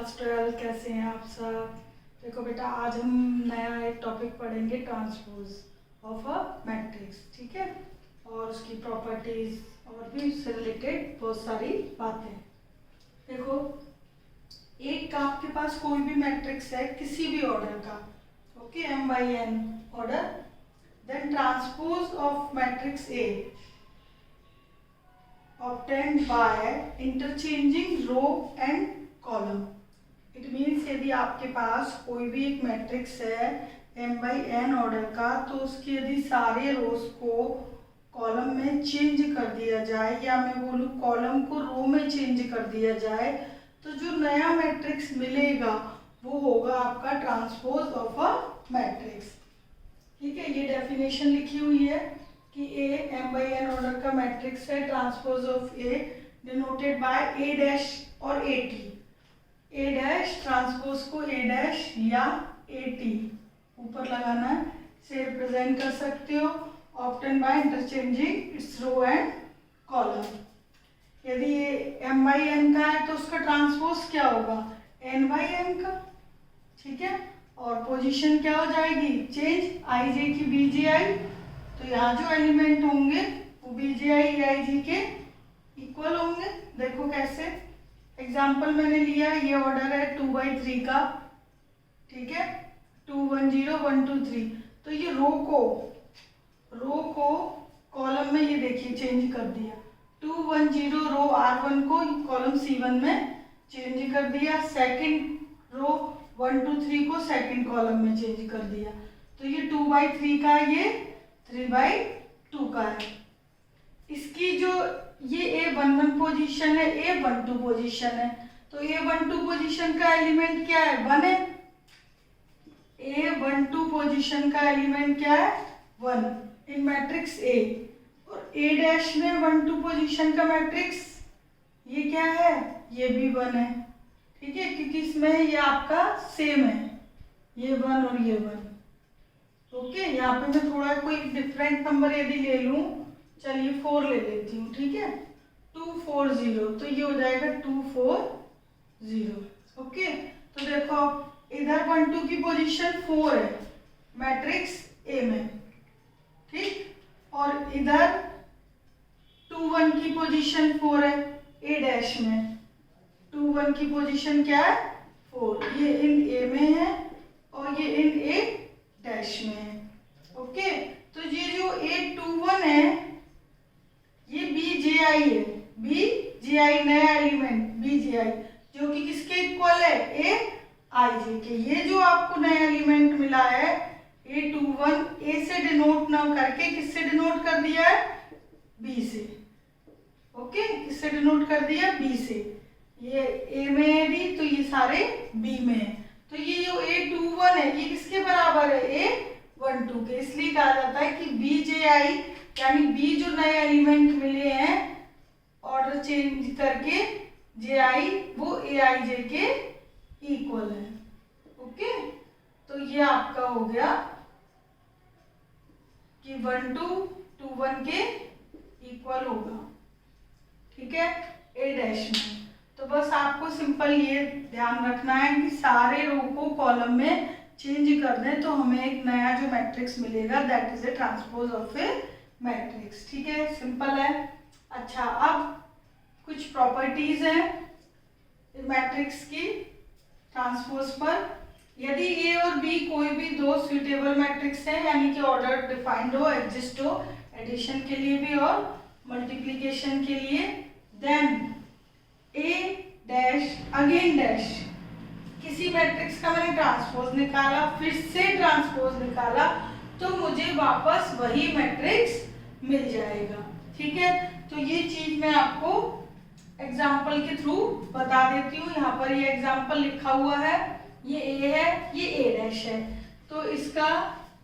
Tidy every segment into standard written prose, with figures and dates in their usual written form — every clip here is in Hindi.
क्लास 12 कैसे हैं आप सब। देखो बेटा, आज हम नया एक टॉपिक पढ़ेंगे, ट्रांसपोज ऑफ अ मैट्रिक्स। ठीक है, और उसकी प्रॉपर्टीज और भी उससे रिलेटेड बहुत सारी बातें। देखो, एक आपके पास कोई भी मैट्रिक्स है किसी भी ऑर्डर का, okay, m/n order, then transpose of matrix A obtained by interchanging row and column। It means यदि आपके पास कोई भी एक मैट्रिक्स है m/n ऑर्डर का, तो उसके यदि सारे रोज को कॉलम में चेंज कर दिया जाए, या मैं बोलूँ कॉलम को रो में चेंज कर दिया जाए, तो जो नया मैट्रिक्स मिलेगा वो होगा आपका ट्रांसपोज ऑफ अ मैट्रिक्स। ठीक है, ये डेफिनेशन लिखी हुई है कि A m/n ऑर्डर का मैट्रिक्स है, transpose of A denoted by A dash और AT। A डैश ट्रांसपोज को A डैश या AT ऊपर लगाना है, से रिप्रेजेंट कर सकते हो, obtain by interchanging its row and column. यदि ये m/n का है तो उसका ट्रांसपोज क्या होगा, n/n का। ठीक है, और पोजीशन क्या हो जाएगी, चेंज ij की bji, तो यहाँ जो एलिमेंट होंगे वो bji eij के इक्वल होंगे। देखो कैसे, एग्जाम्पल मैंने लिया, ये ऑर्डर है 2/3 का, ठीक है, 2 1 0 1 2 3, तो ये रो को कॉलम में ये देखिए चेंज कर दिया, 2 1 0 रो R1 को कॉलम C1 में चेंज कर दिया, सेकंड रो 1 2 3 को सेकंड कॉलम में चेंज कर दिया, तो ये 2/3 का, ये 3/2 का है। इसकी जो ये A11 पोजीशन है, A12 पोजीशन है, तो A12 पोजीशन का एलिमेंट क्या है, 1 है। A12 पोजीशन का एलिमेंट क्या है, 1 इन मैट्रिक्स A, और A डैश में 1 2 पोजीशन का मैट्रिक्स ये क्या है, ये भी 1 है। ठीक है, क्योंकि इसमें ये आपका सेम है, ये 1 और ये 1। ओके, यहाँ पे मैं थोड़ा कोई डिफरेंट नंबर यदि ले लूं, चलिए 4 ले लेती हूँ। ठीक है, 2 4 0, तो ये हो जाएगा 2 4 0। ओके, तो देखो इधर 1 2 की पोजीशन 4 है मैट्रिक्स ए में, ठीक, और इधर 2 1 की पोजीशन 4 है ए डैश में, 2 1 की पोजीशन क्या है, 4, ये इन ए में है और ये इन ए डैश में है। ओके, तो ये जो A21 है ये bji है, bji नया एलिमेंट bji, जो कि किसके इक्वल है, aij के। ये जो आपको नया एलिमेंट मिला है A21, A से डिनोट ना करके किससे डिनोट कर दिया है, B से। ओके, किससे डिनोट कर दिया, B से। ये A में है D, तो ये सारे B में है, तो ये जो A21 है ये किसके बराबर है, A12 के। इसलिए कहा जाता है कि bji यानी B जो नए एलिमेंट मिले हैं ऑर्डर चेंज करके ji वो aij के इक्वल है। ओके, तो ये आपका हो गया कि 1 2 2 1 के इक्वल होगा। ठीक है, A डैश में। तो बस आपको सिंपल ये ध्यान रखना है कि सारे रो को कॉलम में चेंज कर दें तो हमें एक नया जो मैट्रिक्स मिलेगा, that is A transpose of A matrix. ठीक है, सिंपल है। अच्छा, अब कुछ प्रॉपर्टीज हैं मैट्रिक्स की ट्रांसपोज पर। यदि ए और बी कोई भी दो सुइटेबल मैट्रिक्स हैं, यानी कि ऑर्डर डिफाइंड हो, एग्जिस्ट हो, एडिशन के लिए भी और मल्टीप्लीकेशन के लिए, then A dash again dash, किसी मैट्रिक्स का मैंने ट्रांसपोज निकाला, फिर से ट्रांसपोज निकाला, तो मुझे वापस वही मैट्रिक्स मिल जाएगा। ठीक है, तो ये चीज मैं आपको एग्जाम्पल के थ्रू बता देती हूँ। यहाँ पर ये एग्जाम्पल लिखा हुआ है, ये A है, ये A डैश है, तो इसका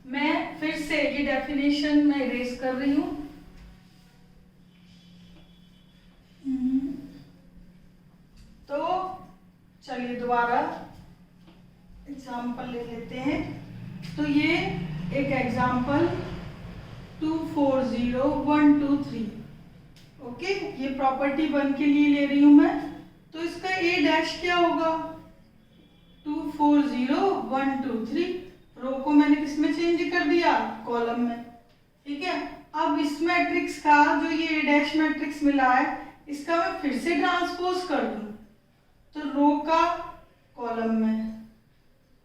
मैं फिर से ये डेफिनेशन मैं इरेज कर रही हूँ। तो चलिए दोबारा एग्जाम्पल ले लेते हैं। तो ये एक एग्जाम्पल 2 4 0 1 2 3, ओके, ये प्रॉपर्टी 1 के लिए ले रही हूं मैं। तो इसका A डैश क्या होगा, 4 0 1 2 3, रो को मैंने किस में चेंज कर दिया, कॉलम में। ठीक है, अब इस मैट्रिक्स का जो ये ए डैश मैट्रिक्स मिला है इसका मैं फिर से ट्रांसपोज कर दूं तो रो का कॉलम में,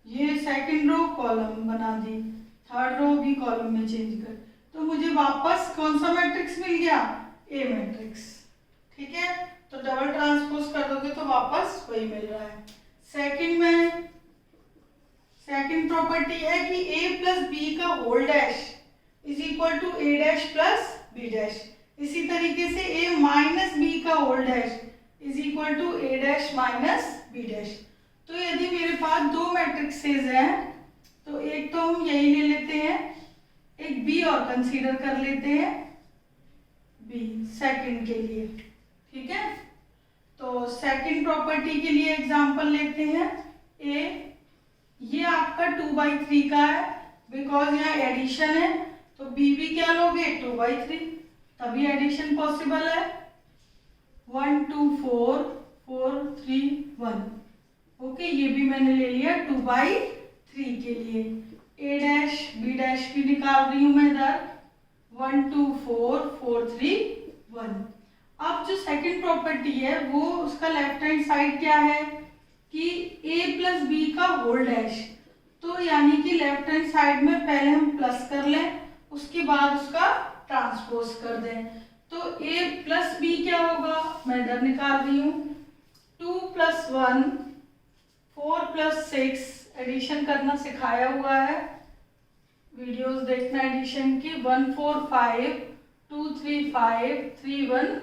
ये सेकंड रो कॉलम बना दी, थर्ड रो भी कॉलम में चेंज कर, तो मुझे वापस कौन सा मैट्रिक्स मिल गया, ए मैट्रिक्स। ठीक है, तो डबल ट्रांसपोज कर दोगे तो वापस वही मिल रहा है। सेकंड प्रॉपर्टी है कि ए प्लस बी का whole dash is equal to A dash plus B dash. इसी तरीके से ए माइनस बी का whole dash is equal to A dash minus B dash. तो यदि मेरे पास दो मैट्रिक्सेज हैं तो एक तो हम यही ले लेते हैं, एक बी और कंसीडर कर लेते हैं, बी सेकंड के लिए। ठीक है, तो सेकंड प्रॉपर्टी के लिए एग्जांपल लेते हैं। ए ये आपका 2/3 का है, बिकॉज यहाँ एडिशन है, तो बी भी क्या लोगे 2/3, तभी एडिशन पॉसिबल है। 1 2 4 4 3 1। ओके, ये भी मैंने ले लिया 2/3 के लिए। ए डैश बी डैश भी निकाल रही हूं मैं इधर, 1 2 4 4 3 1। अब जो सेकंड प्रॉपर्टी है वो उसका लेफ्ट हैंड साइड क्या है कि a प्लस बी का होल डैश, तो यानी कि लेफ्ट हैंड साइड में पहले हम प्लस कर लें, उसके बाद उसका ट्रांसपोज कर दें। तो a प्लस बी क्या होगा, मैं इधर निकाल रही हूँ, 2 + 1 4 + 6, एडिशन करना सिखाया हुआ है, वीडियोस देखना एडिशन की। 1 4 5 2 3 5 3 1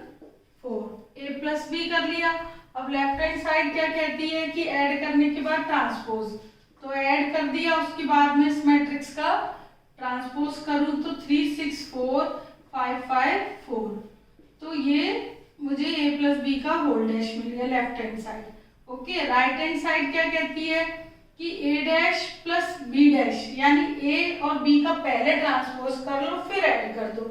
4, a प्लस बी कर लिया। अब लेफ्ट हैंड साइड क्या कहती है कि ऐड करने के बाद ट्रांसपोज, तो ऐड कर दिया, उसके बाद में इस मैट्रिक्स का ट्रांसपोज करूं तो 3 6 4 5 5 4, तो ये मुझे a प्लस बी का होल डैश मिल गया left hand side. Okay, right hand side क्या कहती है कि a dash plus B dash, यानी a और b का पहले ट्रांसपोज कर लो फिर ऐड कर दो।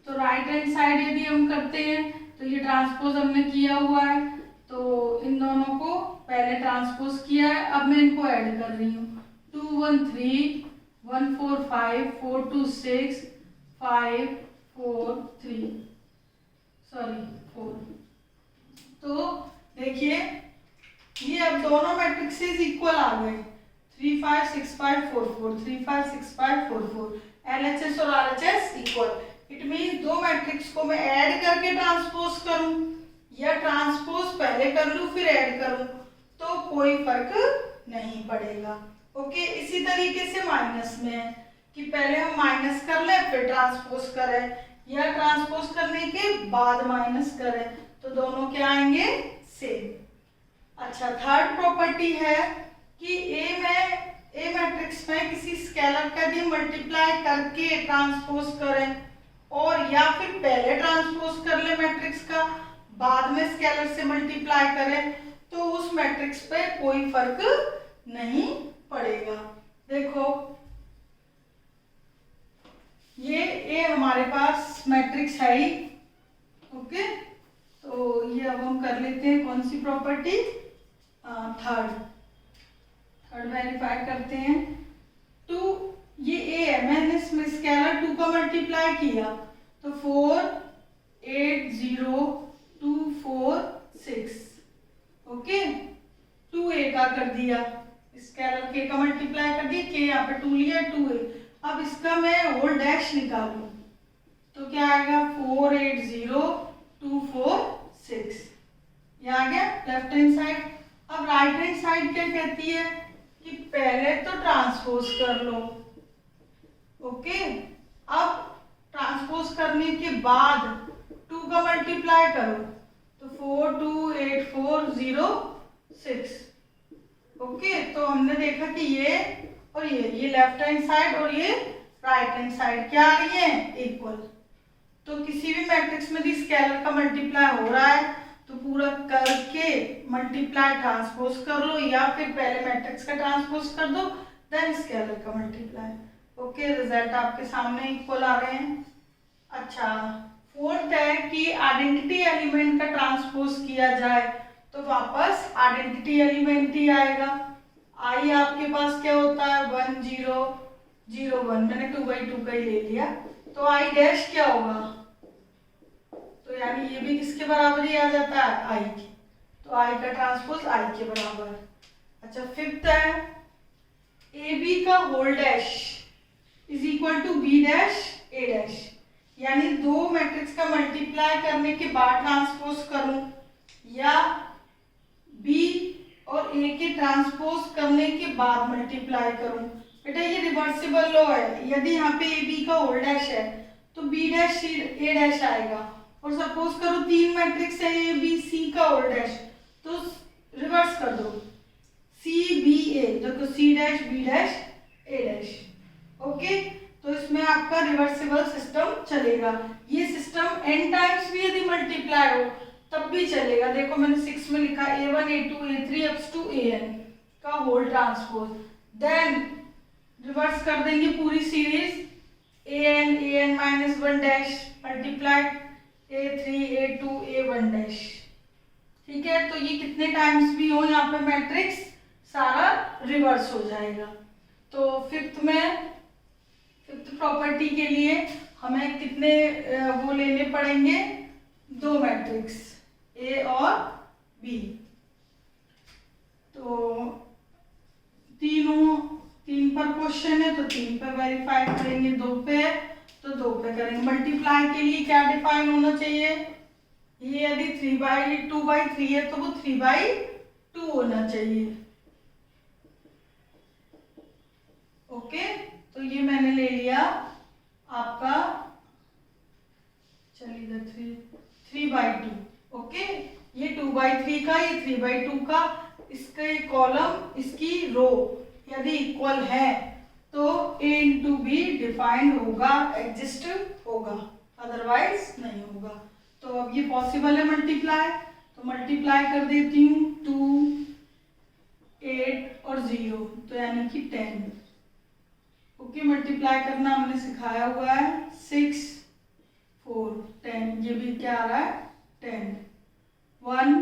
तो राइट हैंड साइड यदि हम करते हैं तो ये ट्रांसपोज हमने किया हुआ है, तो इन दोनों को पहले ट्रांसपोज किया है, अब मैं इनको ऐड कर रही हूँ। 2 1 3 1 4 5 4 2 6 5 4 3 4। तो देखिए ये अब दोनों मैट्रिक्सेस इक्वल आ गए, 3 5 6 5 4 4 3 5 6 5 4 4, LHS और RHS इक्वल। इट मीन्स दो मैट्रिक्स को मैं ऐड करके ट्रांसपोज करूं या ट्रांसपोज पहले कर लूं फिर ऐड करूं तो कोई फर्क नहीं पड़ेगा। ओके, इसी तरीके से माइनस में है कि पहले हम माइनस कर लें फिर ट्रांसपोज करें या ट्रांसपोज करने के बाद माइनस करें, तो दोनों क्या आएंगे, सेम। अच्छा, थर्ड प्रॉपर्टी है कि ए मैट्रिक्स में किसी स्केलर का यदि मल्टीप्लाई करके ट्रांसपोज करें और या फिर पहले ट्रांसपोज कर ले मैट्रिक्स का बाद में स्केलर से मल्टीप्लाई करें तो उस मैट्रिक्स पे कोई फर्क नहीं पड़ेगा। देखो ये ए हमारे पास मैट्रिक्स है ही। ओके, तो ये अब हम कर लेते हैं कौन सी प्रॉपर्टी, थर्ड वेरीफाई करते हैं। 2 ये ए है, मैंने इसमें स्केलर 2 का मल्टीप्लाई किया तो 4 8 0 2 4 6। ओके, 2a का कर दिया, स्केलर k का मल्टीप्लाई कर दिया, k यहाँ पे 2 लिया 2a। अब इसका मैं होल डैश निकालूं तो क्या आएगा, 4 8 0 2 4 6, ये आ गया लेफ्ट हैंड साइड। अब राइट हैंड साइड क्या कहती है कि पहले तो ट्रांसपोज कर लो। ओके, अब ट्रांसपोज करने के बाद 2 का मल्टीप्लाई करो तो 4 2 8 4 0 6। ओके, तो हमने देखा कि ये और ये लेफ्ट हैंड साइड और ये राइट हैंड साइड क्या आ रही है, इक्वल। तो किसी भी मैट्रिक्स में यदि स्केलर का मल्टीप्लाई हो रहा है तो पूरा करके मल्टीप्लाई ट्रांसपोज कर लो या फिर पहले मैट्रिक्स का ट्रांसपोज कर दो देन स्केलर का मल्टीप्लाई। ओके, रिजल्ट आपके सामने इक्वल आ रहे हैं। अच्छा, फोर्थ है कि आइडेंटिटी एलिमेंट का ट्रांसपोज किया जाए तो वापस आइडेंटिटी एलिमेंट ही आएगा। आई आपके पास क्या होता है 1 0 0 1, मैंने 2/2 का ही ले लिया, तो आई डैश क्या होगा, तो यानी ये भी किसके बराबर ही आ जाता है आई की, तो आई का ट्रांसपोज आई के बराबर। अच्छा फिफ्थ है ए बी का whole dash is equal to B dash A dash, यानी दो मैट्रिक्स का मल्टीप्लाई करने के बाद ट्रांसपोज करूं या बी और ए के ट्रांसपोज करने के बाद मल्टीप्लाई करूं। बेटा ये रिवर्सिबल लॉ है, यदि यहाँ पे ए बी का होल डैश है तो बी डैश ए डैश आएगा, और सपोज करो तीन मैट्रिक्स है ए बी सी का होल डैश, तो रिवर्स कर दो सी बी ए, देखो सी dash B dash A dash. Okay, तो इसमें आपका रिवर्सिबल सिस्टम चलेगा। ये सिस्टम n टाइम्स भी यदि मल्टीप्लाई हो तब भी चलेगा। देखो मैंने 6 में लिखा a1 a2 a3 ups to an का होल ट्रांसपोज, देन रिवर्स कर देंगे पूरी series an minus 1 dash multiply a3 a2 a1 dash. ठीक है, तो ये कितने टाइम्स भी हो यहाँ पे मैट्रिक्स सारा रिवर्स हो जाएगा। तो फिफ्थ प्रॉपर्टी के लिए हमें कितने वो लेने पड़ेंगे, दो मैट्रिक्स ए और बी। तो तीन पर क्वेश्चन है तो 3 पे वेरीफाई करेंगे, 2 पे तो 2 पे करेंगे। मल्टीप्लाई के लिए क्या डिफाइन होना चाहिए, ये यदि 2/3 है तो वो 3/2 होना चाहिए। ओके, तो ये मैंने ले लिया आपका, चलिए 3/2। ओके, ये 2/3 का, ये 3/2 का, इसके कॉलम इसकी रो यदि इक्वल है तो a इंटू बी डिफाइंड होगा, एग्जिस्ट होगा, अदरवाइज नहीं होगा। तो अब ये पॉसिबल है मल्टीप्लाई, तो मल्टीप्लाई कर देती हूँ 2 8 और 0, तो यानी कि 10। ओके, मल्टीप्लाई करना हमने सिखाया हुआ है, 6 4 10, ये भी क्या आ रहा है 10, 1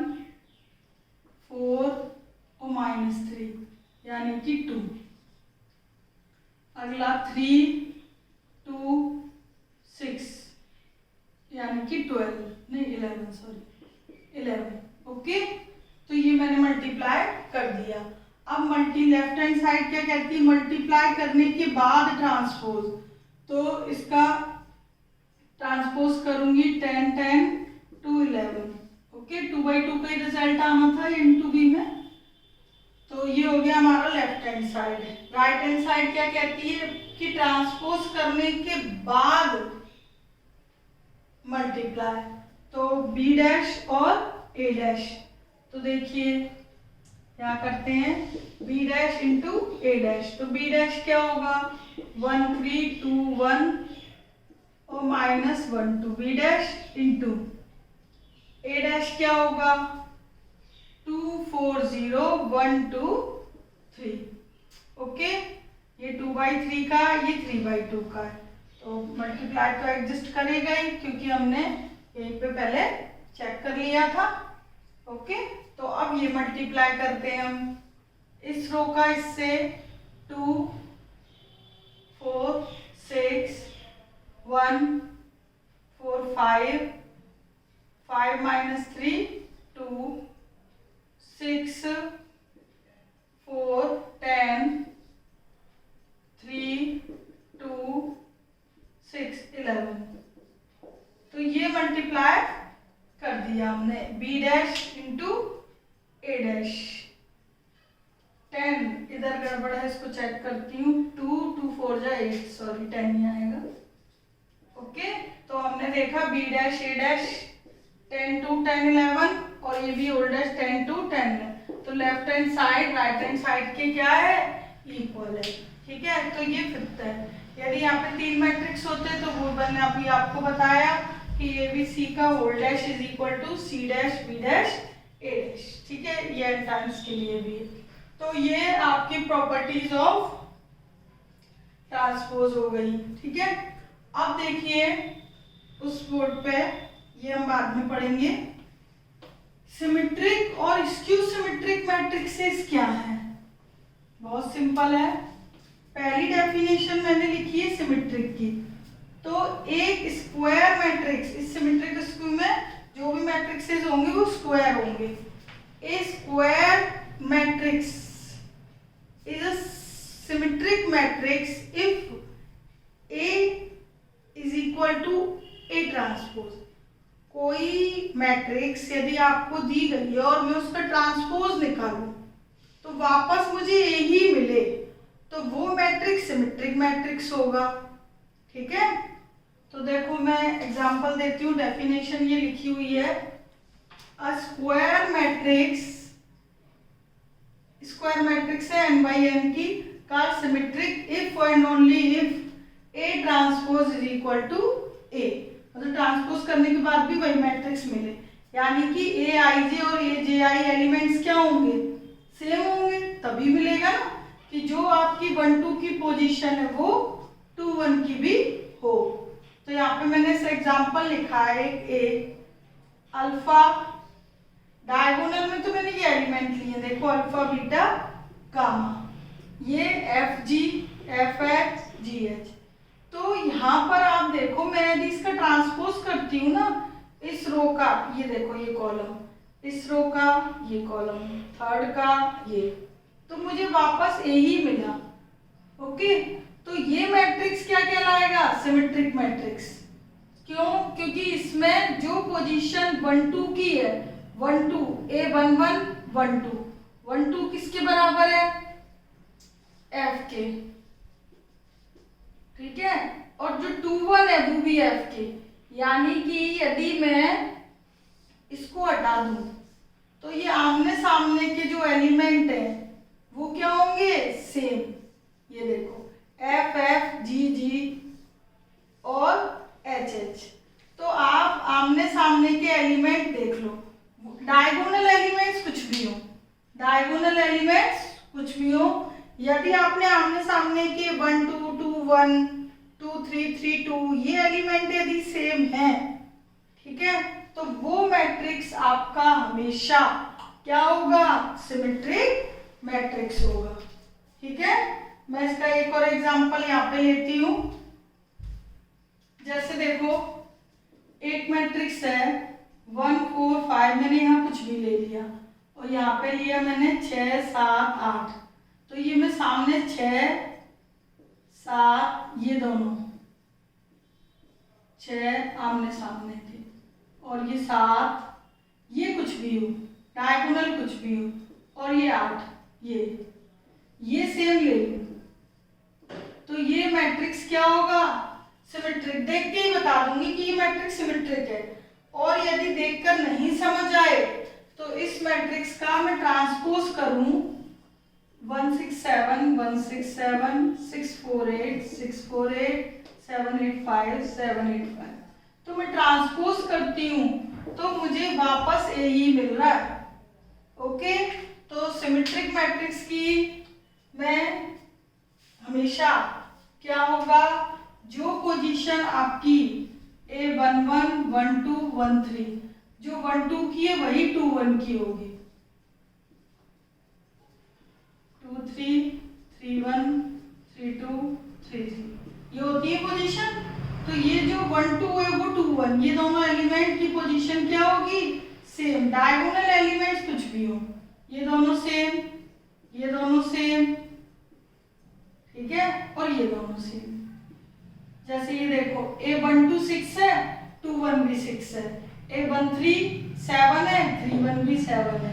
4 और -3 यानी कि 2। अगला 3 2 6 यानी कि 12 नहीं 11, सॉरी 11। ओके, तो ये मैंने मल्टीप्लाई कर दिया। अब लेफ्ट हैंड साइड क्या कहती है, मल्टीप्लाई करने के बाद ट्रांसपोज, तो इसका ट्रांसपोज करूंगी 10 10 2 11। ओके, 2/2 का ही रिजल्ट आना था इनटू बी में, तो ये हो गया हमारा left hand side. Right hand side क्या कहती है कि ट्रांसपोज करने के बाद मल्टीप्लाई, तो बी डैश और ए डैश। तो देखिए क्या करते हैं, बी डैश इंटू ए डैश, तो बी डैश क्या होगा 1 3 2 1 और -1 2, बी डैश इंटू ए डैश क्या होगा 2 4 0 1 2 3। ओके, ये 2/3 का, ये 3/2 का है, तो मल्टीप्लाई तो एग्जिस्ट करेगा ही क्योंकि हमने यहीं पे पहले चेक कर लिया था। ओके, तो अब ये मल्टीप्लाई करते हैं हम इस रो का इससे, 2 4 6 1 4 5 5 -3 2 6 4 10 3 2 6 11। तो ये मल्टीप्लाई कर दिया हमने, बी डैश इंटू ए डैश। 10 इधर गड़बड़ है, इसको चेक करती हूँ, 2 2 4 जा 8, सॉरी 10 ही आएगा। ओके, तो हमने देखा बी डैश ए डैश 10 2 10 11 और ये भी ओल्ड डैश 10 2 10 है, तो left hand side right hand side के क्या है इक्वल है। ठीक है, तो ये फिफ्थ है। यदि यहाँ पे 3 मैट्रिक्स होते तो वो मैंने अभी आपको बताया कि ए बी सी का whole dash is equal to C dash B dash A dash. ठीक है, ये n टाइम्स के लिए भी है। तो ये आपकी प्रॉपर्टीज ऑफ ट्रांसपोज हो गई। ठीक है, अब देखिए उस बोर्ड पे, ये हम बाद में पढ़ेंगे, सिमेट्रिक और स्क्यू सिमेट्रिक मैट्रिक्सेस क्या है। बहुत सिंपल है। पहली डेफिनेशन मैंने लिखी है सिमेट्रिक की। तो एक स्क्वायर मैट्रिक्स, इस सिमेट्रिक स्क्वायर में जो भी मैट्रिक्सेस होंगे वो स्क्वायर होंगे। A square matrix is a symmetric matrix if A is equal to A transpose. कोई मैट्रिक्स यदि आपको दी गई है और मैं उसका ट्रांसपोज निकालूं तो वापस मुझे ए ही मिले, तो वो मैट्रिक्स सिमेट्रिक मैट्रिक्स होगा। ठीक है, तो देखो मैं एग्जांपल देती हूँ। डेफिनेशन ये लिखी हुई है, अ स्क्वायर मैट्रिक्स है n बाई n की का symmetric if and only if A transpose is equal to A. मतलब ट्रांसपोज करने के बाद भी वही मैट्रिक्स मिले, यानी कि ए आई जे और ए जे आई एलिमेंट्स क्या होंगे, सेम होंगे, तभी मिलेगा ना कि जो आपकी 1 2 की पोजीशन है वो 2 1 की भी हो। तो यहाँ पे मैंने इस एग्जांपल लिखा है एक अल्फा, डायगोनल में तो मैंने ये एलिमेंट लिए, देखो अल्फा बीटा गामा, ये F G F H G H. तो यहाँ पर आप देखो मैं यदि इसका ट्रांसपोज करती हूँ ना, इस रो का ये देखो ये कॉलम, इस रो का ये कॉलम, थर्ड का ये, तो मुझे वापस ए ही मिला। ओके, तो ये मैट्रिक्स क्या कहलाएगा, सिमेट्रिक मैट्रिक्स। क्यों, क्योंकि इसमें जो पोजीशन 1 2 की है, 1 2 ए 1 1 1 2 1 2 किसके बराबर है, एफ के। ठीक है, और जो 2 1 है वो भी एफ के, यानी कि यदि मैं इसको हटा दूं तो ये आमने सामने के जो एलिमेंट है वो क्या होंगे, सेम। ये देखो एफ एफ जी जी और एच एच। तो आप आमने सामने के एलिमेंट देख लो, डायगोनल एलिमेंट्स कुछ भी हो, डायगोनल एलिमेंट्स कुछ भी हो, यदि आपने आमने सामने के 1 2 2 1 2 3 3 2 ये एलिमेंट यदि सेम है, ठीक है, तो वो मैट्रिक्स आपका हमेशा क्या होगा, सिमेट्रिक मैट्रिक्स होगा। ठीक है, मैं इसका एक और एग्जांपल यहाँ पे लेती हूँ। जैसे देखो एक मैट्रिक्स है 1 4 5, मैंने यहाँ कुछ भी ले लिया और यहाँ पे लिया मैंने 6 7 8। तो ये मैं सामने 6 7 ये दोनों 6 आमने सामने थे, और ये 7 ये कुछ भी हो, डायगोनल कुछ भी हो, और ये 8 ये सेम ले लूं, तो ये मैट्रिक्स क्या होगा, सिमेट्रिक। देख के ही बता दूंगी कि ये मैट्रिक्स सिमेट्रिक है। और यदि देखकर नहीं समझ आए तो इस मैट्रिक्स का मैं ट्रांसपोज करूं 1 6 7 1 6 7 6 4 8 6 4 8 7 8 5 7 8 5, तो मैं ट्रांसपोज करती हूँ तो मुझे वापस ए ही मिल रहा है। ओके, तो सिमेट्रिक मैट्रिक्स की मैं हमेशा क्या होगा, जो पोजीशन आपकी ए 1 1 1 2 1 3, जो 1 2 की है वही 2 1 की होगी, 2 3 3 1 3 2 3 3 ये होती है पोजीशन। तो ये जो 1 2 है वो 2 1, ये दोनों एलिमेंट की पोजीशन क्या होगी, सेम। डायगोनल एलिमेंट्स कुछ भी हो, ये दोनों सेम, ये दोनों सेम, ठीक है, और ये दोनों सेम। जैसे ये देखो ए 1 2 6 है, 2 1 भी 6 है, ए 1 3 7 है, 3 1 भी 7 है,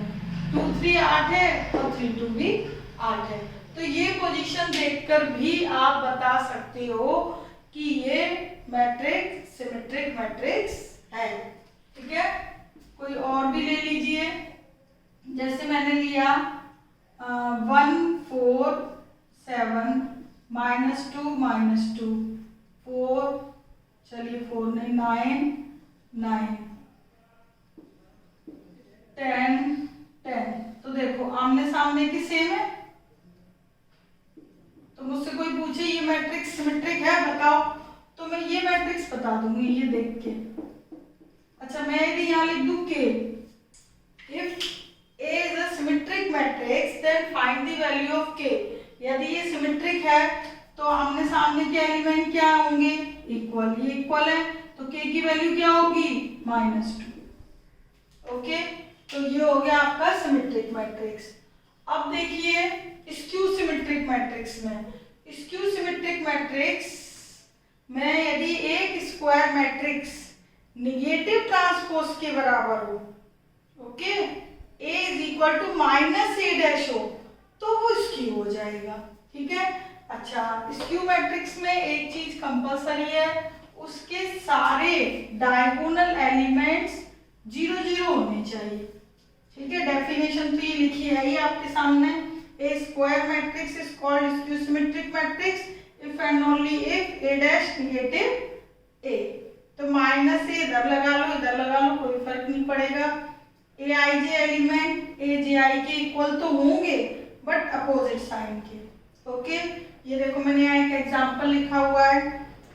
2 3 8 है और 3 2 भी 8 है। तो ये पोजीशन देखकर भी आप बता सकते हो कि ये मैट्रिक्स सिमेट्रिक मैट्रिक्स है। ठीक है, कोई और भी ले लीजिए। जैसे मैंने लिया 1 4 7 -2 4, चलिए 4 नहीं 9 9 10 10। तो देखो आमने सामने की सेम है। तो मुझसे कोई पूछे ये मैट्रिक्स सिमेट्रिक है बताओ, तो मैं ये मैट्रिक्स बता दूंगी ये देख के। अच्छा, मैं यदि यहाँ लिख दूं के if A A is a symmetric matrix, then find the value of K. यदि ये सिमेट्रिक है तो आमने सामने के एलिमेंट क्या होंगे, इक्वल, ये इक्वल है तो K की वैल्यू क्या होगी, -2। ओके, तो ये हो गया आपका सिमेट्रिक मैट्रिक्स। अब देखिए स्क्यू सिमेट्रिक मैट्रिक्स में, स्क्यू सिमेट्रिक मैट्रिक्स में यदि एक स्क्वायर मैट्रिक्स निगेटिव ट्रांसपोज के बराबर हो, okay, A is equal to -A' हो तो वो स्क्यू हो जाएगा। ठीक है, अच्छा, स्क्यू मैट्रिक्स में एक चीज कंपलसरी है, उसके सारे डायगोनल एलिमेंट्स 0 0 होने चाहिए। ठीक है, डेफिनेशन तो ये लिखी है ही आपके सामने, a square matrix is called skew symmetric matrix if and only if A' negative A। तो -A इधर लगा लो, इधर लगा लो, कोई फर्क नहीं पड़ेगा। Aij एलिमेंट Aj के इक्वल तो होंगे बट अपोजिट साइन के। ओके, ये देखो मैंने यहाँ एक एग्जांपल लिखा हुआ है,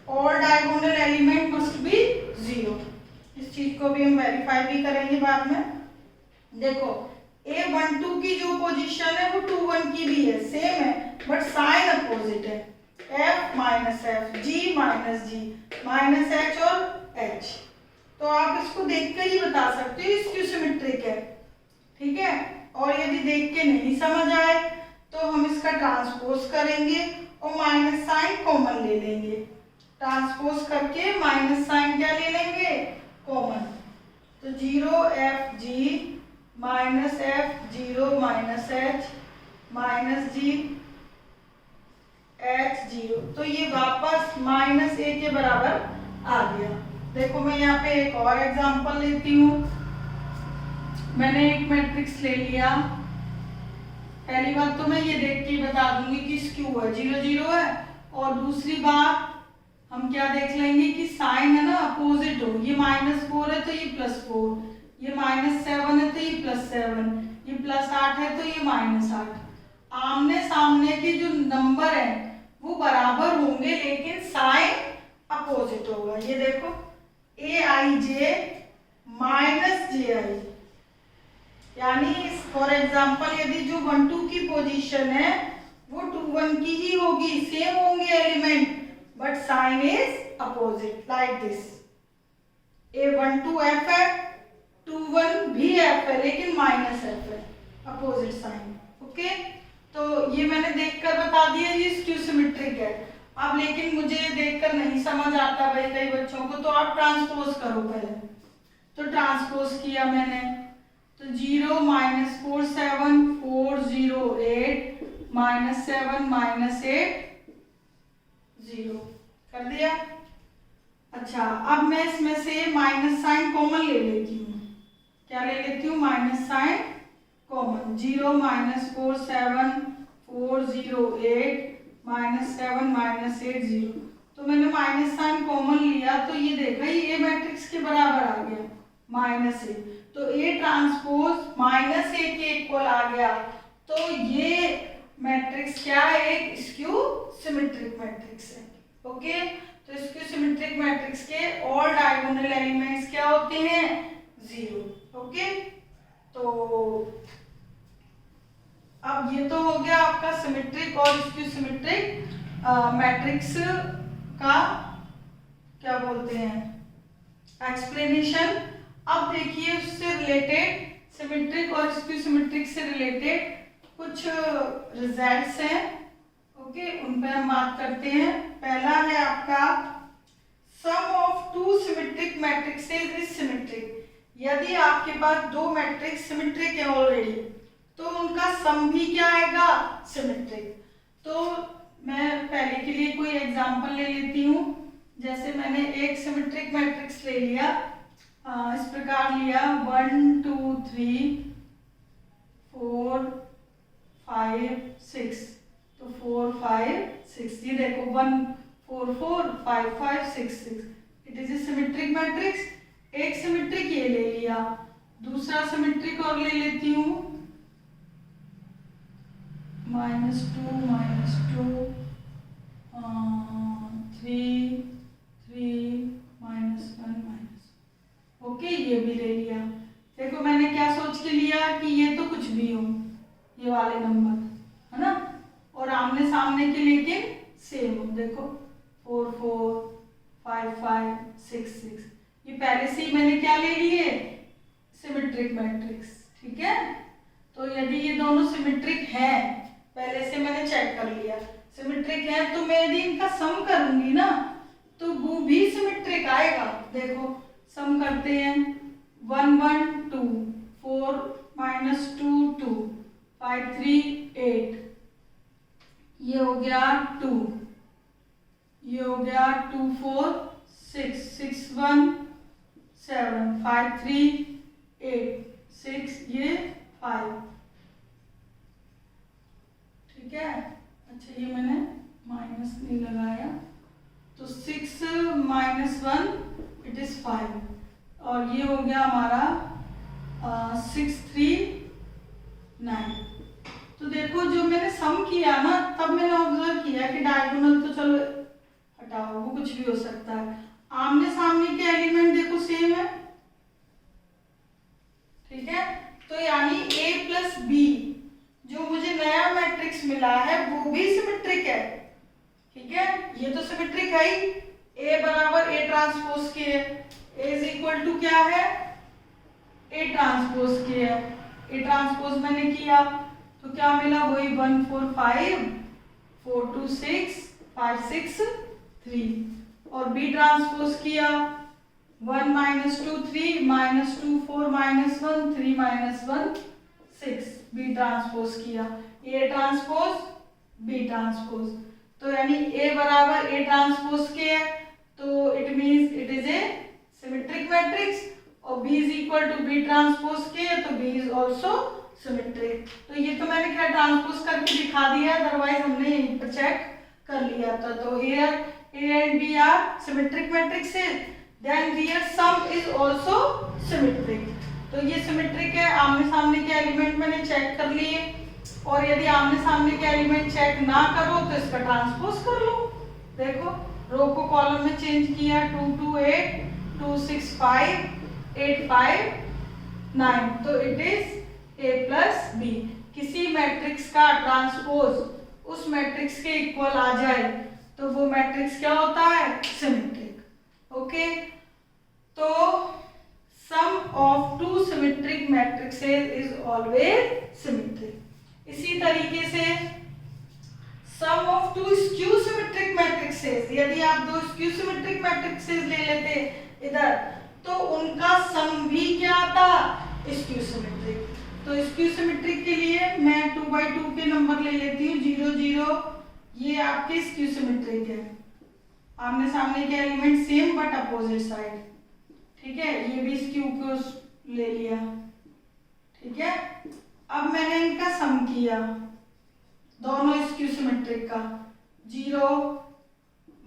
all diagonal element must be 0। इस चीज को भी हम वेरीफाई भी करेंगे बाद में। देखो A12 की जो पोजीशन है वो 21 की भी है, सेम है बट साइन अपोजिट है, F minus F, G minus G, minus H और H। तो आप इसको देखकर ही बता सकते हो स्क्यू सिमेट्रिक है। ठीक है, और यदि देख के नहीं समझ आए तो हम इसका ट्रांसपोज करेंगे और माइनस साइन कॉमन ले लेंगे। ट्रांसपोज करके माइनस साइन क्या ले लेंगे, कॉमन। तो 0FG minus F 0 minus H minus G H 0, तो ये वापस -A के बराबर आ गया। देखो मैं यहाँ पे एक और एग्जांपल लेती हूँ। मैंने एक मैट्रिक्स ले लिया, पहली बात तो मैं ये देख के बता दूंगी कि स्क्यू है, 0 0 है, और दूसरी बात हम क्या देख लेंगे कि साइन है ना अपोजिट हो, ये -4 है तो ये +4, ये -7 है तो ये +7, ये +8 है तो ये -8। आमने सामने के जो नंबर है वो बराबर होंगे लेकिन साइन अपोजिट होगा। ये देखो Aij -Ji, यानी फॉर एग्जाम्पल यदि जो 1 2 की पोजीशन है वो 2 1 की ही होगी, सेम होंगे element but sign is opposite, like this. A12 F है, 2 1 भी F है लेकिन -F है, अपोजिट साइन। ओके, तो ये मैंने देखकर बता दिया ये स्क्यू सिमेट्रिक है। अब लेकिन मुझे देखकर नहीं समझ आता भाई कई बच्चों को, तो आप ट्रांसपोज करो पहले। तो ट्रांसपोज किया मैंने, तो 0 -4 7 4 0 8 -7 -8 0 कर दिया। अच्छा, अब मैं इसमें से माइनस साइन कॉमन ले लेती हूँ। क्या ले लेती हूँ, माइनस साइन कॉमन। 0 -4 7 4 0 8 -7 -8 0, तो मैंने माइनस साइन कॉमन लिया तो ये देखा ये A मैट्रिक्स के बराबर आ गया -A, तो A ट्रांसपोज -A के इक्वल आ गया। तो ये मैट्रिक्स क्या है, एक स्क्यू सिमेट्रिक मैट्रिक्स है। ओके, तो स्क्यू सिमेट्रिक मैट्रिक्स के ऑल डायगोनल एलिमेंट्स क्या होते हैं, 0। ओके, तो अब ये तो हो गया आपका सिमेट्रिक और स्क्यू सिमेट्रिक मैट्रिक्स का क्या बोलते हैं, एक्सप्लेनेशन। अब देखिए उससे रिलेटेड, सिमेट्रिक और स्क्यू सिमेट्रिक से रिलेटेड कुछ रिजल्ट्स हैं। ओके, उन पर हम बात करते हैं। पहला है आपका sum of 2 symmetric matrices is symmetric. यदि आपके पास 2 मैट्रिक्स सिमेट्रिक है ऑलरेडी तो उनका सम भी क्या आएगा, सिमेट्रिक। तो मैं पहले के लिए कोई एग्जांपल ले लेती हूँ। जैसे मैंने एक सिमेट्रिक मैट्रिक्स ले लिया, इस प्रकार लिया 1 2 3 4 5 6, तो 4 5 6, ये देखो 1 4 4 5 5 6 6, it is a symmetric matrix. एक सिमेट्रिक ये ले लिया, दूसरा सिमेट्रिक और ले लेती हूँ -2 -2 3 3 -1 ओके, ये भी ले लिया। देखो मैंने क्या सोच के लिया कि ये तो कुछ भी देखो 4 4 5 5 6 6, ये पहले से ही मैंने क्या ले लिए, सिमेट्रिक मैट्रिक्स। ठीक है, तो यदि ये दोनों सिमेट्रिक हैं, पहले से मैंने चेक कर लिया सिमेट्रिक है, तो मैं यदि इनका सम करूंगी ना तो वो भी सिमेट्रिक आएगा। देखो सम करते हैं, 1 1 2 4 -2 2 5 3 8, ये हो गया 2, ये हो गया 2 4 6 6 1 7 5 3 8 6, ये 5। ठीक है, अच्छा ये मैंने माइनस नहीं लगाया, तो 6 -1 इट इज 5, और ये हो गया हमारा 6 3 9। तो देखो जो मैंने सम किया ना, तब मैंने ऑब्जर्व किया कि डायगोनल तो चलो हटाओ, वो कुछ भी हो सकता है, आमने सामने के एलिमेंट देखो सेम है। ठीक है, तो यानी a प्लस बी जो मुझे नया मैट्रिक्स मिला है वो भी सिमेट्रिक है। ठीक है, ये तो सिमेट्रिक है ही, a बराबर a ट्रांसपोज के है, a इज इक्वल टू क्या है, a ट्रांसपोज के है। a ट्रांसपोज मैंने किया तो क्या मिला, वही 1 4 5 4 2 6 5 6 3, और b ट्रांसपोज किया 1 -2 3 -2 4 -1 3 -1 6, बी ट्रांसपोज किया, ए ट्रांसपोज बी ट्रांसपोज, तो यानी ए बराबर ए ट्रांसपोज के है, तो it means it is a symmetric matrix, और B is equal to B transpose के, तो बी इज ऑल्सो सिमेट्रिक। तो ये तो मैंने क्या ट्रांसपोज करके दिखा दिया, अदरवाइज हमने यहीं पर चेक कर लिया था। तो here A and B are symmetric matrices, then their sum is also symmetric। तो ये सिमेट्रिक है, आमने सामने के एलिमेंट मैंने चेक कर लिए, और यदि आमने सामने के एलिमेंट चेक ना करो तो इसका ट्रांसपोज कर लो। देखो रो को कॉलम में चेंज किया, 2 2 8 2 6 5 8 5 9, तो it is a plus B. किसी मैट्रिक्स का ट्रांसपोज उस मैट्रिक्स के इक्वल आ जाए तो वो मैट्रिक्स क्या होता है, सिमेट्रिक। ओके, तो sum of two symmetric matrices is always symmetric. इसी तरीके से sum of two skew symmetric matrices, यदि आप दो स्क्यू सिमेट्रिक मैट्रिक्सेस ले लेते इधर, तो उनका सम भी क्या आता, स्क्यू सिमेट्रिक। तो स्क्यू सिमेट्रिक के लिए मैं 2/2 के नंबर ले लेती हूँ, 0 0, ये आपके स्क्यू सिमेट्रिक है, आमने सामने के element same but opposite side. ठीक है, ये भी स्क्यू को ले लिया। ठीक है, अब मैंने इनका सम किया दोनों स्क्यू सिमेट्रिक का, 0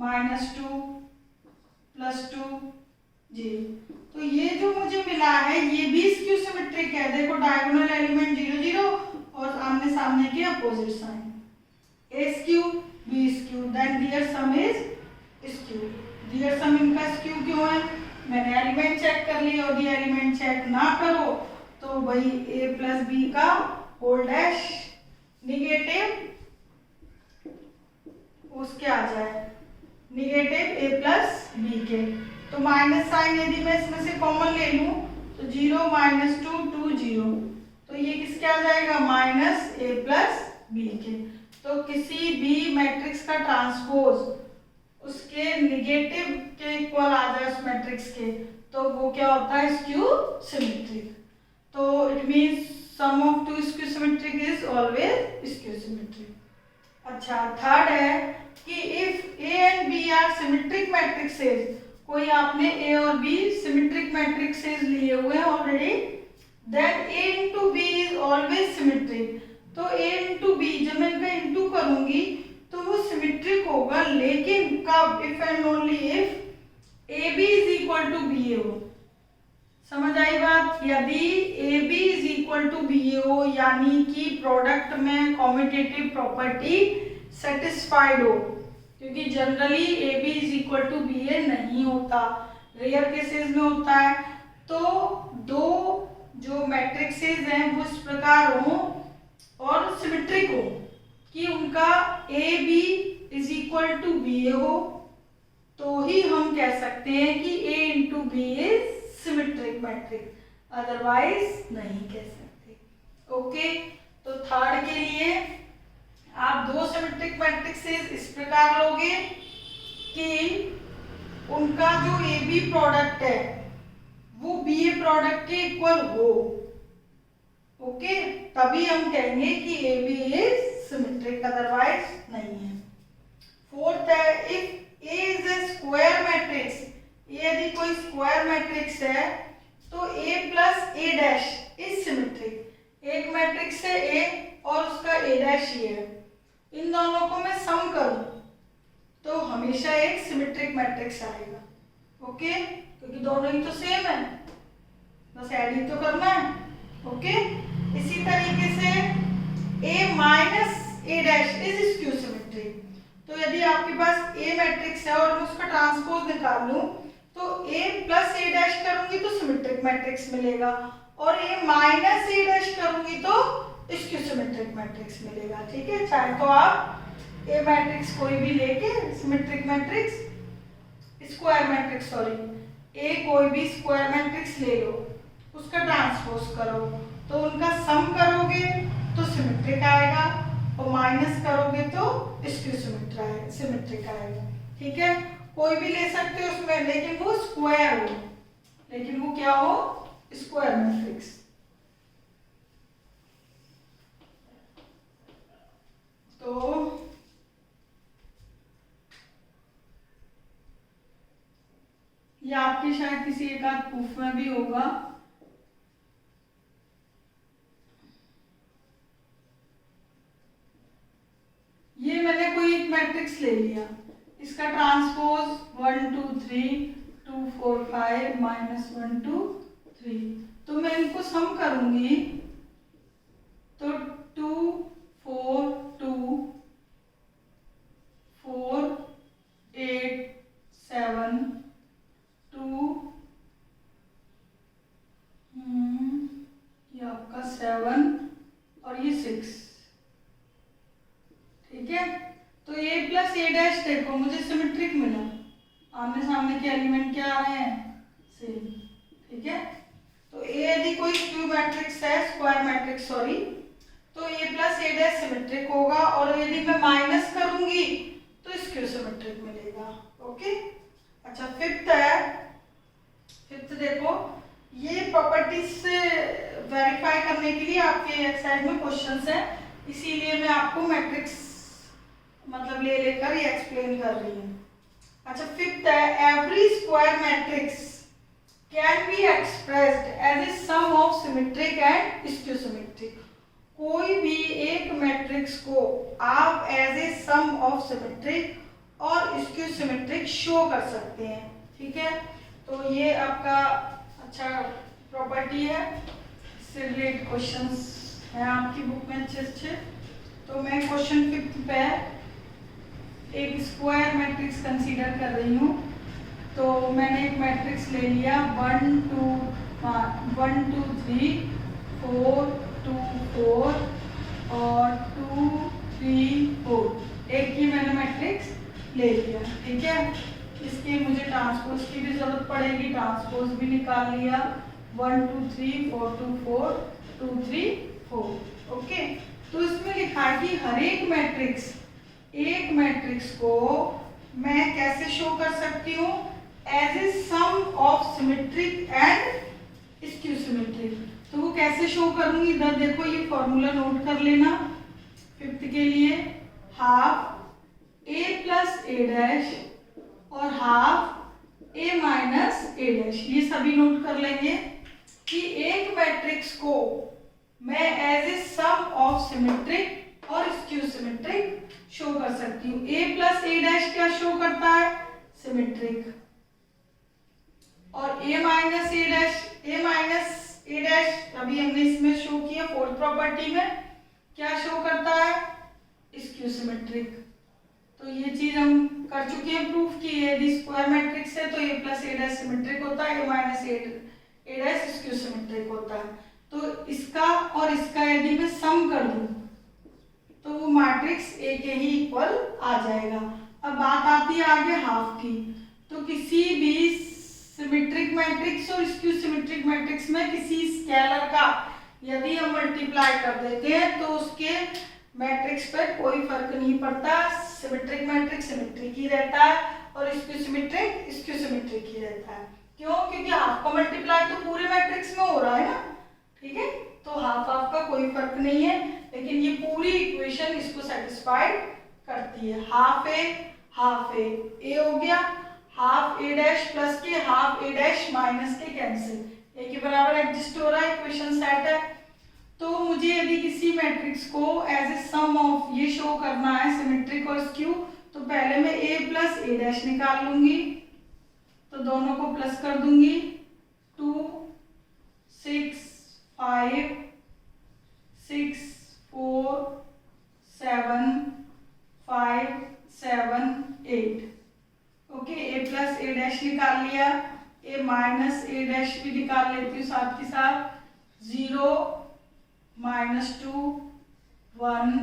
-2 +2 0, तो ये जो मुझे मिला है ये भी स्क्यू सिमेट्रिक है। देखो डायगोनल एलिमेंट 0 0 और आमने सामने के opposite side, a skew b skew, then their sum is skew. Their sum इनका स्क्यू क्यों है, मैंने एलिमेंट चेक कर लिया, यदि एलिमेंट चेक ना करो तो वही a प्लस बी का होल डैश निगेटिव उसके आ जाए, निगेटिव a प्लस बी के। तो माइनस साइन यदि मैं इसमें से कॉमन ले लूं तो 0 -2 2 0, तो ये किसके आ जाएगा, -a प्लस बी के। तो किसी भी मैट्रिक्स का ट्रांसपोज उसके निगेटिव के इक्वल आ जाए उस मैट्रिक्स के, तो वो क्या होता है, स्क्यू सिमेट्रिक। तो it means sum of two skew symmetric is always skew symmetric. अच्छा, थर्ड है कि if A and B are symmetric matrices, कोई आपने ए और बी सिमेट्रिक मैट्रिक्सेस लिए हुए हैं already, then A into B is always symmetric. तो ए इंटू बी जब मैं इनका इंटू करूंगी तो वो सिमेट्रिक होगा, लेकिन कब, if and only if A B is equal to B A हो। समझ आई बात, यदि A B is equal to B A हो, यानी कि प्रोडक्ट में कॉम्यूटेटिव प्रॉपर्टी सेटिस्फाइड हो, क्योंकि generally A B is equal to B A नहीं होता, रेयर केसेस में होता है। तो दो जो मैट्रिक्सेस हैं वो इस प्रकार हो और सिमेट्रिक हो कि उनका A B is equal equal to B A हो तो ही हम कह सकते हैं कि A into B is symmetric matrix, otherwise नहीं कह सकते। ओके, तो थर्ड के लिए आप दो सिमेट्रिक मैट्रिक्सेस इस प्रकार लोगे कि उनका जो ए बी प्रोडक्ट है वो बी ए प्रोडक्ट के इक्वल हो। ओके, तभी हम कहेंगे कि A B is symmetric, otherwise नहीं है। फोर्थ है, if A is a square matrix, यदि कोई स्क्वायर मैट्रिक्स है तो A plus A dash is symmetric. एक मैट्रिक्स है ए और उसका ए डैश ये है, इन दोनों को मैं सम करूं तो हमेशा एक सिमेट्रिक मैट्रिक्स आएगा। ओके, क्योंकि दोनों ही तो सेम है, बस ऐड ही तो करना है। ओके, इसी तरीके से a minus A dash is skew symmetric. तो यदि आपके पास ए मैट्रिक्स है और मैं उसका ट्रांसपोज निकाल लूं तो a प्लस ए डैश करूंगी तो सिमेट्रिक मैट्रिक्स मिलेगा, और a माइनस ए डैश करूंगी तो स्क्यू सिमेट्रिक मैट्रिक्स मिलेगा। ठीक है, चाहे तो आप ए मैट्रिक्स कोई भी लेके symmetric matrix, square matrix sorry, A कोई भी स्क्वायर मैट्रिक्स ले लो, उसका ट्रांसपोज करो तो उनका सम करोगे तो सिमेट्रिक आएगा और माइनस करोगे तो स्क्यू सिमेट्रिक आएगा। ठीक है, कोई भी ले सकते हो उसमें, लेकिन वो स्क्वायर हो, लेकिन वो क्या हो, स्क्वायर मैट्रिक्स। तो ये आपके शायद किसी एक आध प्रूफ में भी होगा। ये मैंने कोई एक मैट्रिक्स ले लिया, इसका ट्रांसपोज 1 2 3 2 4 5 -1 2 3, तो मैं इनको सम करूंगी तो 2 4 2 4 8 7 2 ये आपका 7 और ये 6। ठीक है, तो a प्लस ए डैश देखो मुझे सिमेट्रिक मिला, आमने सामने के एलिमेंट क्या आ रहे हैं, सेम। ठीक है, तो a यदि कोई स्क्यू मैट्रिक्स है, स्क्वायर मैट्रिक्स सॉरी, तो a plus A dash symmetric होगा, और यदि मैं माइनस करूंगी तो स्क्यू सिमेट्रिक मिलेगा। ओके, अच्छा फिफ्थ है, फिफ्थ देखो, ये प्रॉपर्टीज से वेरीफाई करने के लिए आपके एक्सरसाइज में क्वेश्चंस है, इसीलिए मैं आपको मैट्रिक्स मतलब ले लेकर ये एक्सप्लेन कर रही हूँ। अच्छा फिफ्थ है, every square matrix can be expressed as a sum of symmetric and skew symmetric. कोई भी एक मैट्रिक्स को आप as a sum of symmetric और स्क्यू सिमेट्रिक शो कर सकते हैं। ठीक है, तो ये आपका अच्छा प्रॉपर्टी है, इससे रिलेटेड क्वेश्चंस हैं आपकी बुक में अच्छे। तो मैं क्वेश्चन फिफ्थ पे एक स्क्वायर मैट्रिक्स कंसीडर कर रही हूँ। तो मैंने एक मैट्रिक्स ले लिया 1 2 3 4 2 4 और 2 3 4, एक ही मैंने मैट्रिक्स ले लिया। ठीक है, इसकी मुझे ट्रांसपोज की भी जरूरत पड़ेगी, ट्रांसपोज भी निकाल लिया 1 2 3 4 2 4 2 3 4। ओके, तो इसमें लिखा है कि हर एक मैट्रिक्स को मैं कैसे शो कर सकती हूँ, as a sum of symmetric and skew symmetric. तो वो कैसे शो करूंगी, इधर देखो ये फॉर्मूला नोट कर लेना फिफ्थ के लिए, half A plus A dash और हाफ ए माइनस ए डैश, ये सभी नोट कर लेंगे कि एक मैट्रिक्स को मैं as a sum of symmetric और स्क्यू सिमेट्रिक शो कर सकती हूँ। ए प्लस ए डैश क्या शो करता है, सिमेट्रिक, और ए माइनस ए डैश अभी हमने इसमें शो किया फोर्थ प्रॉपर्टी में, क्या शो करता है, स्क्यू सिमेट्रिक। तो ये चीज हम कर चुके हैं प्रूफ की, यदि स्क्वायर मैट्रिक्स है तो A plus A dash symmetric होता है, ए माइनस ए डैश स्क्यू सिमेट्रिक होता है। तो इसका और इसका यदि मैं सम कर दूं तो वो मैट्रिक्स ए के ही इक्वल आ जाएगा। अब बात आती है आगे हाफ की। तो किसी भी सिमेट्रिक मैट्रिक्स और स्क्यू सिमेट्रिक मैट्रिक्स में किसी स्केलर का यदि हम मल्टीप्लाई कर देते हैं तो उसके मैट्रिक्स पर कोई फर्क नहीं पड़ता। सिमेट्रिक मैट्रिक्स सिमेट्रिक ही रहता है और स्क्यू सिमेट्रिक ही रहता है। क्यों? क्योंकि हाफ का मल्टीप्लाई तो पूरे मैट्रिक्स में हो रहा है ना, ठीक है। तो हाफ हाफ का कोई फर्क नहीं है, लेकिन ये पूरी इक्वेशन इसको सेटिस्फाइड करती है। हाफ ए हो गया, हाफ ए डैश प्लस के हाफ ए डैश माइनस के कैंसिल, ए के बराबर एग्जिस्ट हो रहा है, इक्वेशन सेट है। तो मुझे यदि किसी मैट्रिक्स को एज ए सम ऑफ ये शो करना है सिमेट्रिक और स्क्यू, तो पहले मैं ए प्लस ए डैश निकाल लूंगी, तो दोनों को प्लस कर दूंगी। 2 6 5 6 4 7 5 7 8। Okay, A plus A dash निकाल लिया, ए माइनस ए डैश भी निकाल लेती हूँ साथ के साथ। 0 -2 1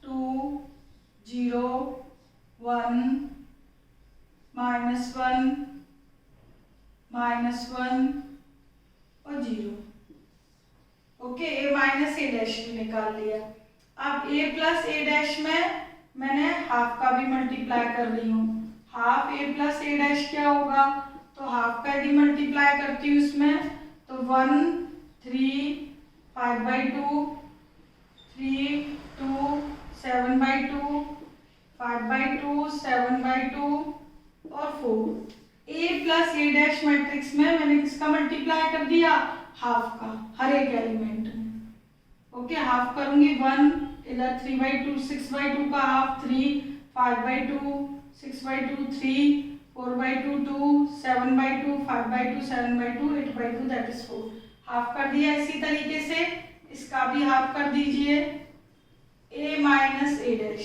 2 0 1 -1 -1 और 0। ओके, ए माइनस ए डैश भी निकाल लिया। अब ए प्लस ए डैश में मैंने हाफ का भी मल्टीप्लाई कर रही हूँ। Half A plus A dash क्या होगा? तो हाफ का यदि मल्टीप्लाई करती हूँ इसमें तो 1 3 5/2 3 2 7/2 5/2 7/2 और 4। ए प्लस ए डैश मैट्रिक्स में मैंने किसका मल्टीप्लाई कर दिया? हाफ का, हर एक एलिमेंट में। ओके, हाफ करूंगी 1, इधर 3/2 6/2 का हाफ 3, 5/2 6/2 3, 4/2 2, 7/2 5/2 7/2 8/2 दैट इज 4। हाफ कर दिया। इसी तरीके से इसका भी हाफ कर दीजिए। ए माइनस ए डैश,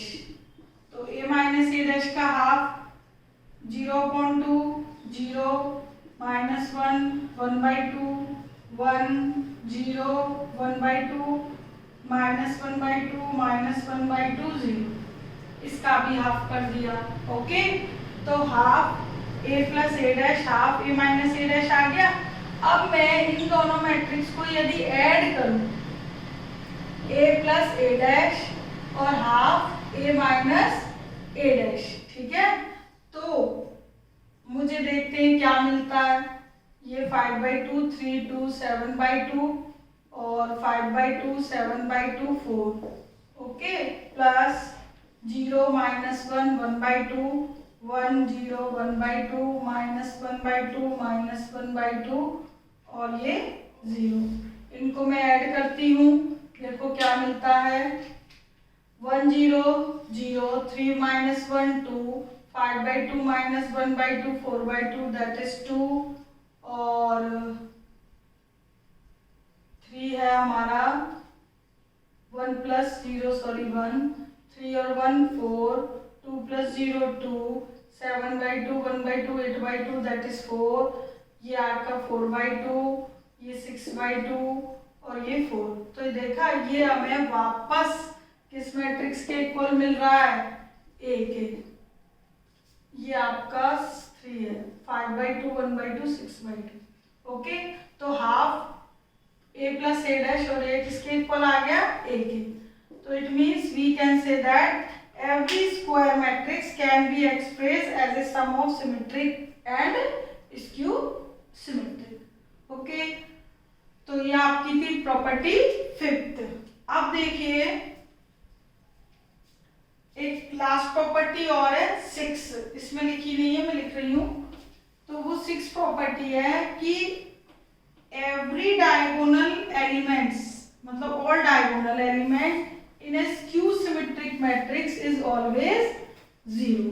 तो ए माइनस ए डैश का हाफ 0.2 0 -1 1/2 1 0 1/2 -1/2 -1/2 0। इसका भी हाफ कर दिया। ओके, तो half A plus A dash half A minus A dash आ गया। अब मैं इन दोनों मैट्रिक्स को यदि ऐड करूं, ए प्लस ए डैश और हाफ ए माइनस ए डैश, ठीक है, तो मुझे देखते हैं क्या मिलता है। ये 5/2 3 2 7/2 और 5/2 7/2 4। ओके, प्लस 0 -1 1/2 1 0 1/2 -1/2 -1/2 और ये 0। इनको मैं ऐड करती हूँ, देखो क्या मिलता है। 1 0 0 3 -1 2 5/2 -1/2 4/2 दैट इज 2 और 3 है हमारा 1 + 0 सॉरी 1 3 और 1 4 2 + 0 2 7/2 1/2 8/2 दैट इज 4। ये आपका 4/2, ये 6/2 और ये 4। तो देखा, ये हमें वापस किस मैट्रिक्स के इक्वल मिल रहा है? ए के। ये आपका 3 है 5/2 1/2 6/2। ओके, तो half A plus A dash और ए किसके इक्वल आ गया? ए के। तो it means we can say that every square matrix can be expressed as a sum of symmetric and skew symmetric. Okay, तो ये आपकी थी प्रॉपर्टी 5th। अब देखिए एक लास्ट प्रॉपर्टी और है 6, इसमें लिखी नहीं है, मैं लिख रही हूं। तो वो 6 प्रॉपर्टी है कि एवरी डायगोनल एलिमेंट्स, मतलब all diagonal element in a skew symmetric matrix is always 0.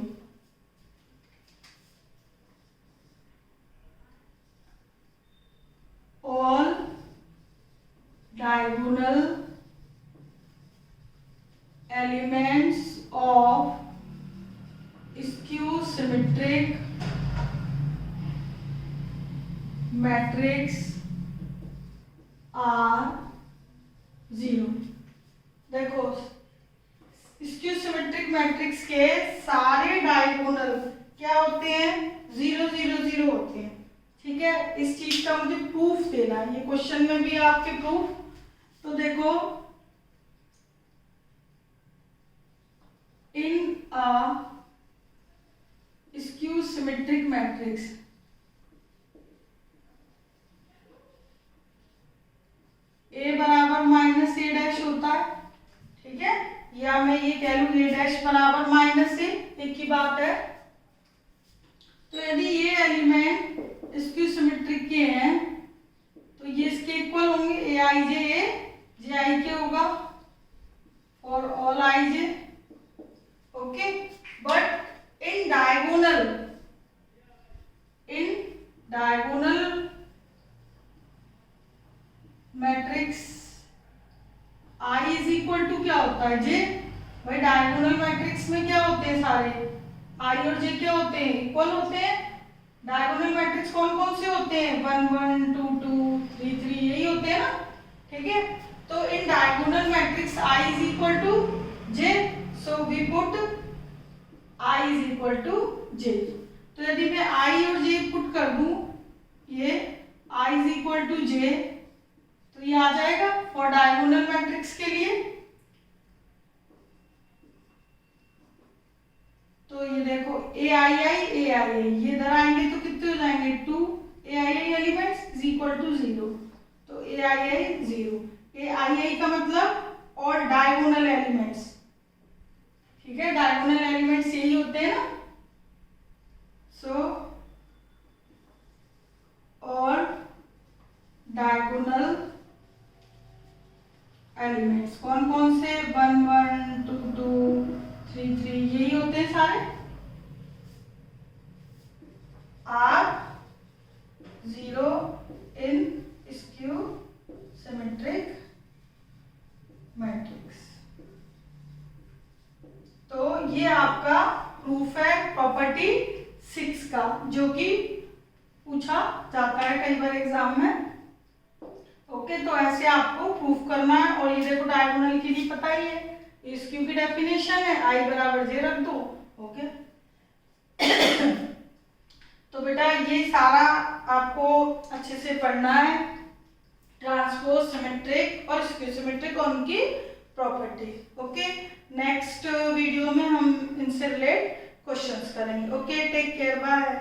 All diagonal elements of skew symmetric matrix are 0। देखो स्क्यू सिमेट्रिक मैट्रिक्स के सारे डायगोनल क्या होते हैं, 0 0 0 होते हैं। ठीक है, इस चीज का मुझे प्रूफ देना है, ये क्वेश्चन में भी आपके प्रूफ। तो देखो, इन अ स्क्यू सिमेट्रिक मैट्रिक्स ए बराबर माइनस ए डैश होता है। ठीक है, या मैं ये कह लूं ए डैश बराबर माइनस ए, एक ही बात है। तो यदि ये एलिमेंट स्क्यू सिमेट्रिक के हैं तो ये इसके इक्वल होंगे, ए आई जे जे आई के होगा और all I J. Okay, but in diagonal matrix I is equal to क्या होता है, जे। भाई डायगोनल मैट्रिक्स में क्या होते हैं, सारे आई और जे क्या होते हैं, इक्वल होते हैं। डायगोनल मैट्रिक्स कौन कौन से होते हैं, 1 1 2 2 3 3, यही होते हैं ना। ठीक है, तो in diagonal matrix I is equal to j, so we put i is equal to j. तो यदि मैं आई और जे पुट कर दूं, ये आई इज इक्वल टू जे, तो ये आ जाएगा फॉर डायगोनल मैट्रिक्स के लिए। तो ये देखो ए आई ये इधर आएंगे तो कितने हो जाएंगे, 2 ए आई एलिमेंट्स इज इक्वल टू 0। तो ए आई 0, ए आई का मतलब ऑल डायगोनल एलिमेंट्स। ठीक है, डायगोनल एलिमेंट्स यही होते हैं ना। सो ऑल डायगोनल एलिमेंट्स कौन कौन से, 1 1 2 2 3 3, यही होते हैं सारे, are 0 in skew symmetric matrix. तो ये आपका प्रूफ है प्रॉपर्टी 6 का, जो कि पूछा जाता है कई बार एग्जाम में। ओके, तो ऐसे आपको प्रूफ करना है। और ये देखो डायगोनल के लिए पता ही है, इस क्यू की डेफिनेशन है, आई बराबर जे रख दो। ओके तो बेटा ये सारा आपको अच्छे से पढ़ना है, ट्रांसपोज सिमेट्रिक और स्क्यू सिमेट्रिक और उनकी प्रॉपर्टी। ओके, नेक्स्ट वीडियो में हम इनसे रिलेट क्वेश्चंस करेंगे। Okay, take care, bye.